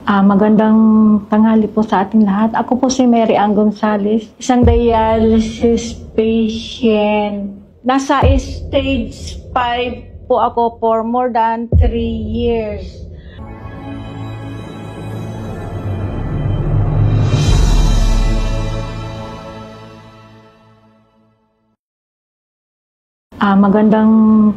Magandang tanghali po sa ating lahat. Ako po si Mary Ann Gonzales, isang dialysis patient. Nasa stage 5 po ako for more than 3 years. Magandang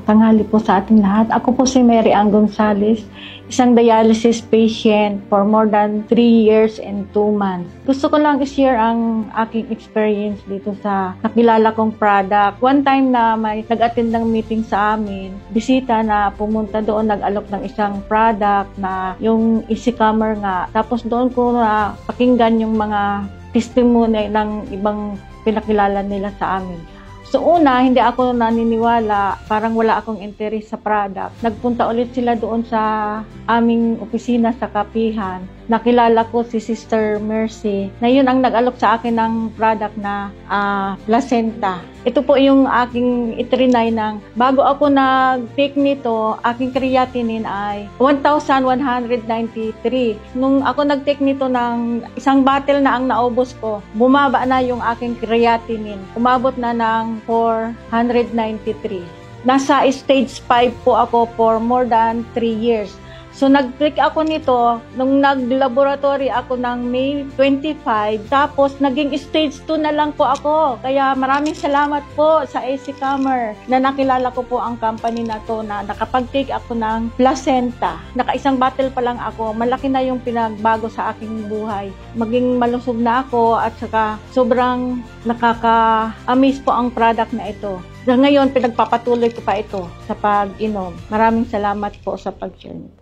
tanghali po sa ating lahat. Ako po si Mary Ann Gonzales, isang dialysis patient for more than 3 years and 2 months. Gusto ko lang i-share ang aking experience dito sa nakilala kong product. One time na may nag-attend ng meeting sa amin, bisita na pumunta doon, nag-alok ng isang product na yung EasyComer nga. Tapos doon ko na pakinggan yung mga testimony ng ibang pinakilala nila sa amin. So una, hindi ako naniniwala, parang wala akong interest sa product. Nagpunta ulit sila doon sa aming opisina sa Kapihan. Nakilala ko si Sister Mercy na yun ang nag-alok sa akin ng product na placenta. Ito po yung aking itrinay ng bago ako nag-take nito, aking creatinine ay 1,193. Nung ako nag-take nito ng isang bottle na ang naubos ko, bumaba na yung aking creatinine. Umabot na ng 493. Nasa stage 5 po ako for more than 3 years. So nag-click ako nito nung nag-laboratory ako ng May 25, tapos naging stage 2 na lang po ako. Kaya maraming salamat po sa EasyComer na nakilala ko po ang company na to na nakapag-take ako ng placenta. Naka-isang bottle pa lang ako, malaki na yung pinagbago sa aking buhay. Maging malusog na ako at saka sobrang nakaka-amaze po ang product na ito. Ngayon, pinagpapatuloy ko pa ito sa pag-inom. Maraming salamat po sa pag-share nito.